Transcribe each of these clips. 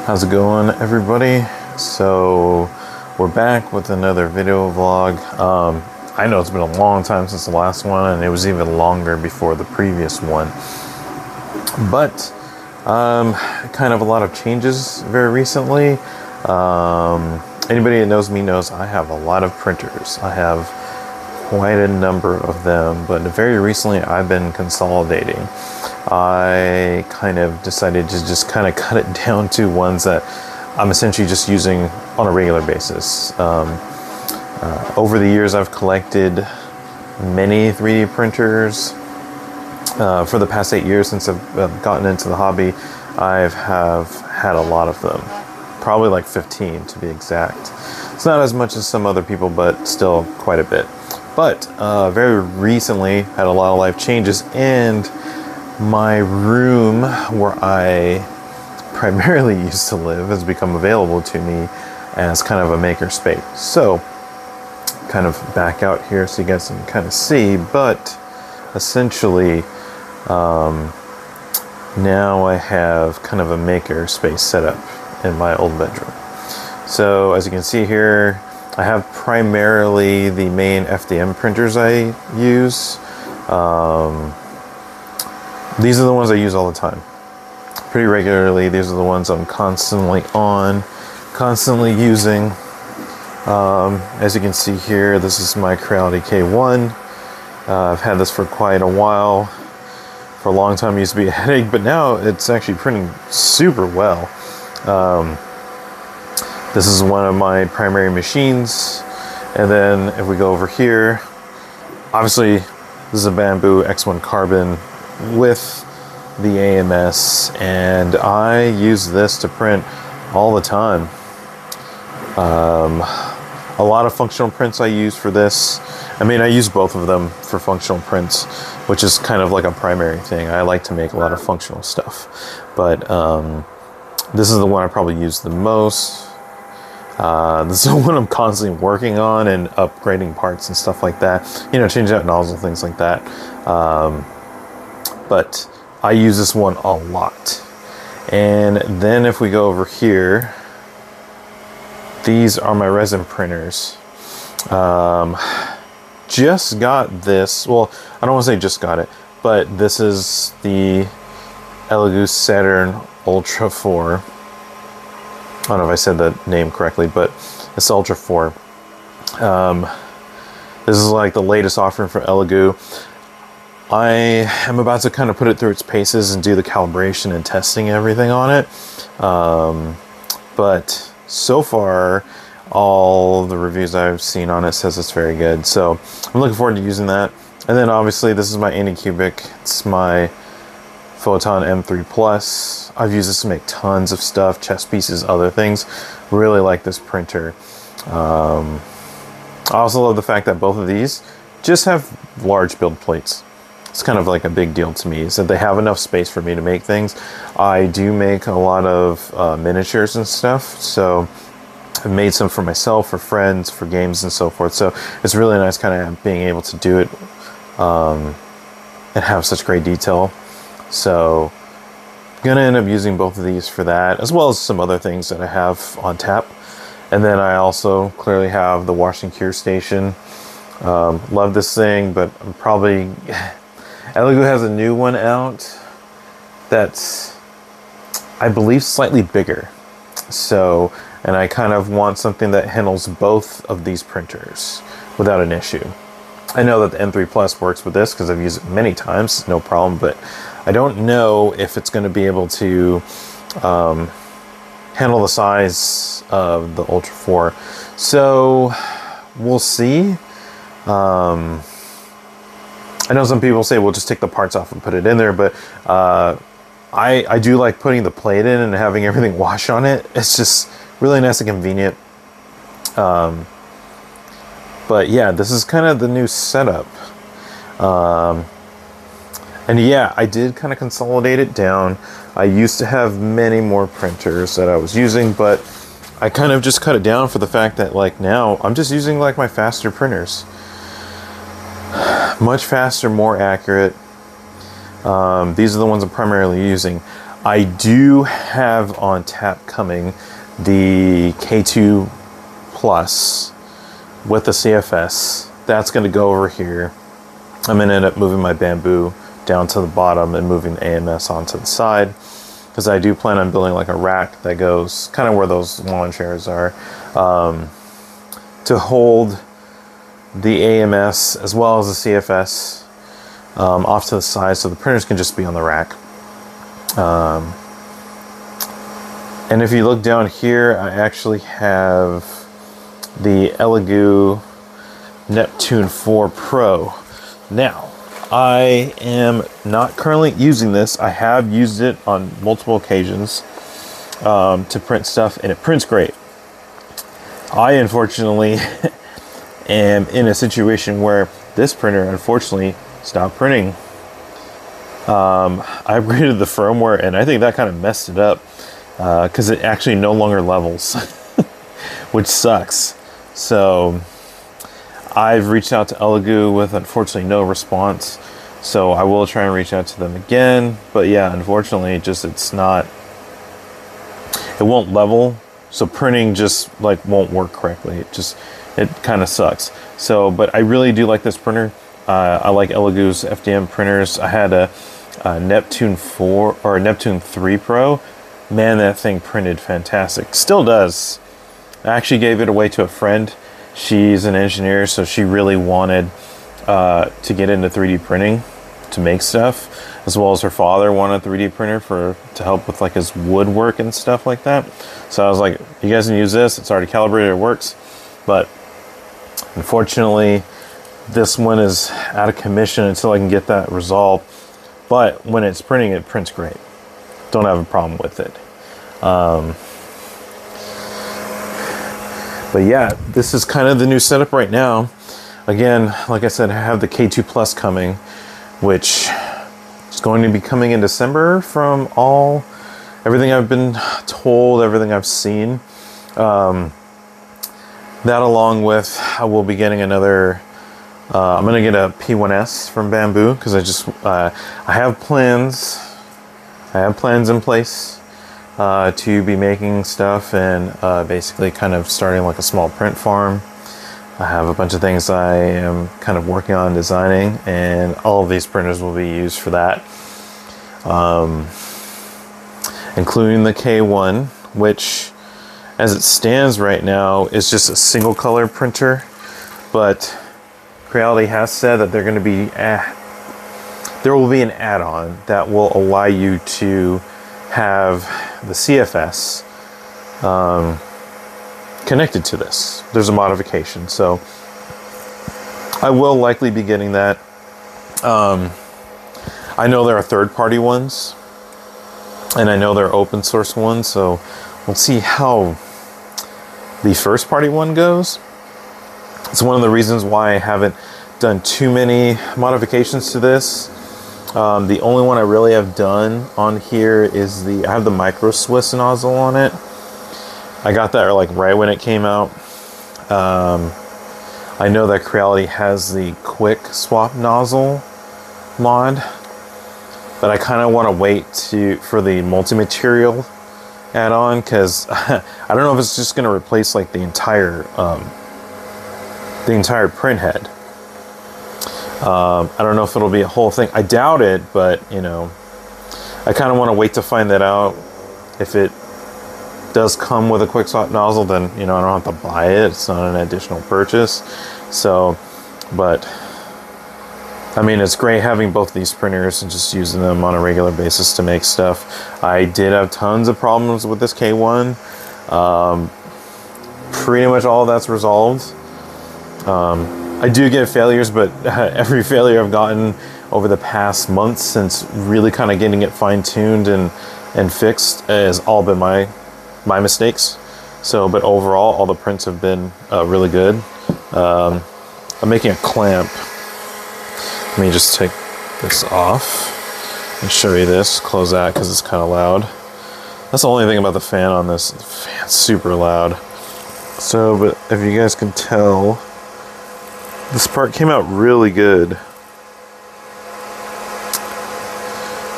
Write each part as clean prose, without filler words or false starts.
How's it going, everybody? So we're back with another video vlog. I know it's been a long time since the last one, and it was even longer before the previous one, but kind of a lot of changes very recently. Anybody that knows me knows I have a lot of printers. I have quite a number of them, but very recently I've been consolidating. I kind of decided to just kind of cut it down to ones that I'm essentially just using on a regular basis. Over the years I've collected many 3D printers. For the past 8 years since I've gotten into the hobby, I have had a lot of them. Probably like 15 to be exact. It's not as much as some other people, but still quite a bit. But very recently had a lot of life changes, and my room where I primarily used to live has become available to me as kind of a maker space. So kind of back out here so you guys can kind of see, but essentially now I have kind of a maker space set up in my old bedroom. So as you can see here, I have primarily the main FDM printers I use. These are the ones I use all the time, pretty regularly. These are the ones I'm constantly constantly using. As you can see here, this is my Creality K1. I've had this for quite a while. For a long time it used to be a headache, but now it's actually printing super well. This is one of my primary machines. And then if we go over here, obviously this is a Bambu X1 Carbon with the AMS, and I use this to print all the time. A lot of functional prints I use for this. I mean, I use both of them for functional prints, which is kind of like a primary thing. I like to make a lot of functional stuff, but this is the one I probably use the most. This is the one I'm constantly working on and upgrading parts and stuff like that. You know, changing out nozzle, things like that. But I use this one a lot. And then if we go over here, these are my resin printers. Just got this. Well, I don't want to say just got it, but this is the Elegoo Saturn Ultra 4. I don't know if I said that name correctly, but it's Ultra 4. This is like the latest offering from Elegoo. I am about to kind of put it through its paces and do the calibration and testing and everything on it. But so far, all the reviews I've seen on it says it's very good. So I'm looking forward to using that. And then obviously this is my Anycubic. It's my Photon M3 Plus. I've used this to make tons of stuff, chest pieces, other things. Really like this printer. I also love the fact that both of these just have large build plates. It's kind of like a big deal to me, is that they have enough space for me to make things. I do make a lot of miniatures and stuff, so I've made some for myself, for friends, for games and so forth. So it's really nice kind of being able to do it and have such great detail. So I'm gonna end up using both of these for that, as well as some other things that I have on tap. And then I also clearly have the wash and cure station. Love this thing, but I'm probably... Elegoo has a new one out that's, I believe, slightly bigger. So, and I kind of want something that handles both of these printers without an issue. I know that the M3 Plus works with this because I've used it many times, no problem, but I don't know if it's going to be able to handle the size of the Ultra 4. So we'll see. I know some people say, well, just take the parts off and put it in there, but I do like putting the plate in and having everything wash on it. It's just really nice and convenient. But yeah, this is kind of the new setup. And yeah, I did kind of consolidate it down. I used to have many more printers that I was using, but I kind of just cut it down for the fact that like now I'm just using like my faster printers. Much faster, more accurate. These are the ones I'm primarily using. I do have on tap coming the K2 Plus with the CFS. That's going to go over here. I'm going to end up moving my Bamboo down to the bottom and moving the AMS onto the side, because I do plan on building like a rack that goes kind of where those lawn chairs are, to hold the AMS as well as the CFS off to the side, so the printers can just be on the rack. And if you look down here, I actually have the Elegoo Neptune 4 Pro. Now, I am not currently using this. I have used it on multiple occasions to print stuff, and it prints great. I unfortunately am in a situation where this printer unfortunately stopped printing. I upgraded the firmware, and I think that kind of messed it up, because it actually no longer levels, which sucks. So I've reached out to Elegoo with unfortunately no response. So I will try and reach out to them again. But yeah, unfortunately, it won't level. So printing just like won't work correctly. It kind of sucks. So, but I really do like this printer. I like Elegoo's FDM printers. I had a Neptune 4 or Neptune 3 Pro. Man, that thing printed fantastic. Still does. I actually gave it away to a friend. She's an engineer, so she really wanted to get into 3D printing to make stuff, as well as her father wanted a 3D printer to help with like his woodwork and stuff like that. So I was like, you guys can use this. It's already calibrated. It works. But unfortunately, this one is out of commission until I can get that resolved. But when it's printing, it prints great. Don't have a problem with it. But yeah, this is kind of the new setup right now. Again, like I said, I have the K2 Plus coming, which is going to be coming in December from everything I've been told, everything I've seen. That along with, I will be getting another, I'm going to get a P1S from Bamboo, because I have plans in place to be making stuff and basically kind of starting like a small print farm. I have a bunch of things I am kind of working on designing, and all of these printers will be used for that, including the K1, which as it stands right now is just a single color printer, but Creality has said that they're going to be there will be an add-on that will allow you to have the CFS connected to this. There's a modification, so I will likely be getting that. I know there are third-party ones, and I know there are open source ones, so we'll see how the first-party one goes. It's one of the reasons why I haven't done too many modifications to this. The only one I really have done on here is I have the Micro Swiss nozzle on it. I got that like right when it came out. I know that Creality has the quick swap nozzle mod, but I kind of want to wait for the multi-material add-on, because I don't know if it's just going to replace like the entire print head. I don't know if it'll be a whole thing. I doubt it, but you know, I kind of want to wait to find that out. If it does come with a quick swap nozzle, then you know, I don't have to buy it. It's not an additional purchase. So, but I mean, it's great having both these printers and just using them on a regular basis to make stuff. I did have tons of problems with this K1. Pretty much all of that's resolved. I do get failures, but every failure I've gotten over the past months since really kind of getting it fine-tuned and fixed has all been my mistakes. So, but overall, all the prints have been really good. I'm making a clamp. Let me just take this off and show you this. Close that because it's kind of loud. That's the only thing about the fan on this. The fan's super loud. So, but if you guys can tell, this part came out really good.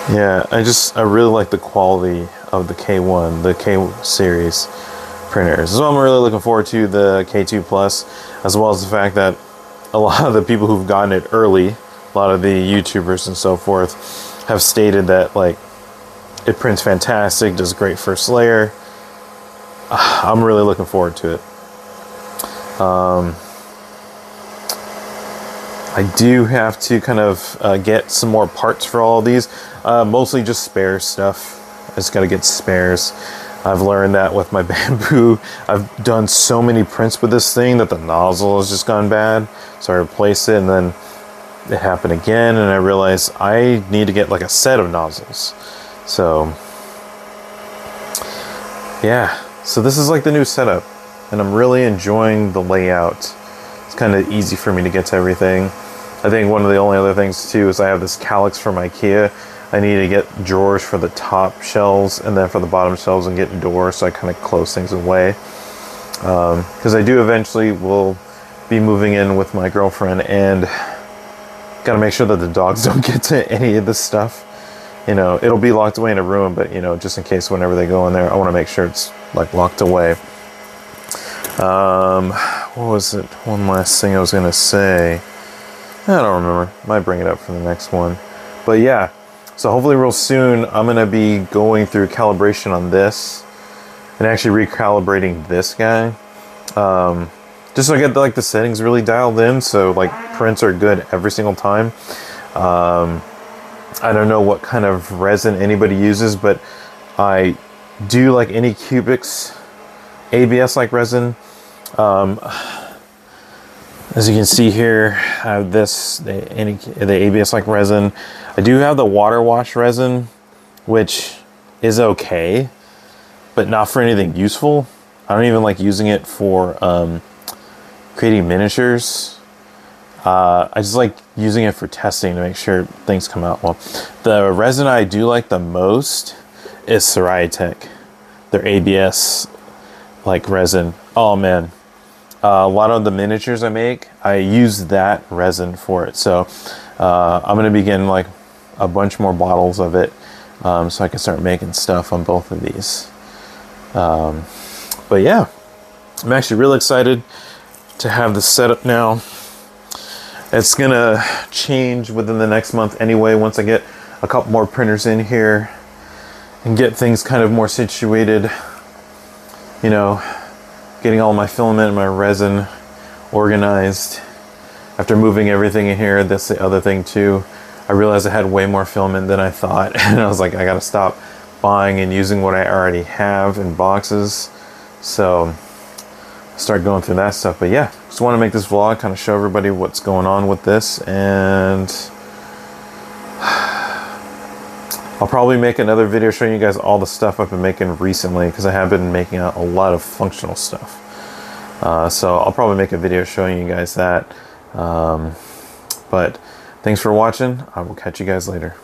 Yeah, I really like the quality of the K1, the K series printers. So I'm really looking forward to the K2 Plus, as well as the fact that a lot of the people who've gotten it early, a lot of the YouTubers and so forth, have stated that like it prints fantastic, does great first layer. I'm really looking forward to it. I do have to kind of get some more parts for all of these, mostly just spare stuff. I just got to get spares. I've learned that with my Bamboo. I've done so many prints with this thing that the nozzle has just gone bad. So I replaced it, and then it happened again, and I realized I need to get like a set of nozzles. So yeah, so this is like the new setup, and I'm really enjoying the layout. It's kind of easy for me to get to everything. I think one of the only other things too is I have this Kallax from IKEA. I need to get drawers for the top shelves and then for the bottom shelves and get doors so I kind of close things away. Because I do eventually will be moving in with my girlfriend, and got to make sure that the dogs don't get to any of this stuff. You know, it'll be locked away in a room, but you know, just in case whenever they go in there, I want to make sure it's like locked away. What was it? One last thing I was gonna say. I don't remember. Might bring it up for the next one. But yeah, so hopefully real soon I'm gonna be going through calibration on this and actually recalibrating this guy. Just so I get like the settings really dialed in, so like prints are good every single time. I don't know what kind of resin anybody uses, but I do like Anycubics ABS like resin. As you can see here, I have this, the ABS like resin. I do have the water wash resin, which is okay, but not for anything useful. I don't even like using it for creating miniatures. I just like using it for testing to make sure things come out well. The resin I do like the most is Soriatec, their ABS like resin. Oh man, a lot of the miniatures I make, I use that resin for it. So I'm gonna be getting like a bunch more bottles of it, so I can start making stuff on both of these. But yeah, I'm actually really excited to have this set up now. It's gonna change within the next month anyway, once I get a couple more printers in here and get things kind of more situated. You know, getting all my filament and my resin organized. After moving everything in here, that's the other thing too. I realized I had way more filament than I thought, and I was like, I gotta stop buying and using what I already have in boxes. So start going through that stuff. But yeah, just want to make this vlog, kind of show everybody what's going on with this, and I'll probably make another video showing you guys all the stuff I've been making recently, because I have been making a lot of functional stuff. So I'll probably make a video showing you guys that. But thanks for watching. I will catch you guys later.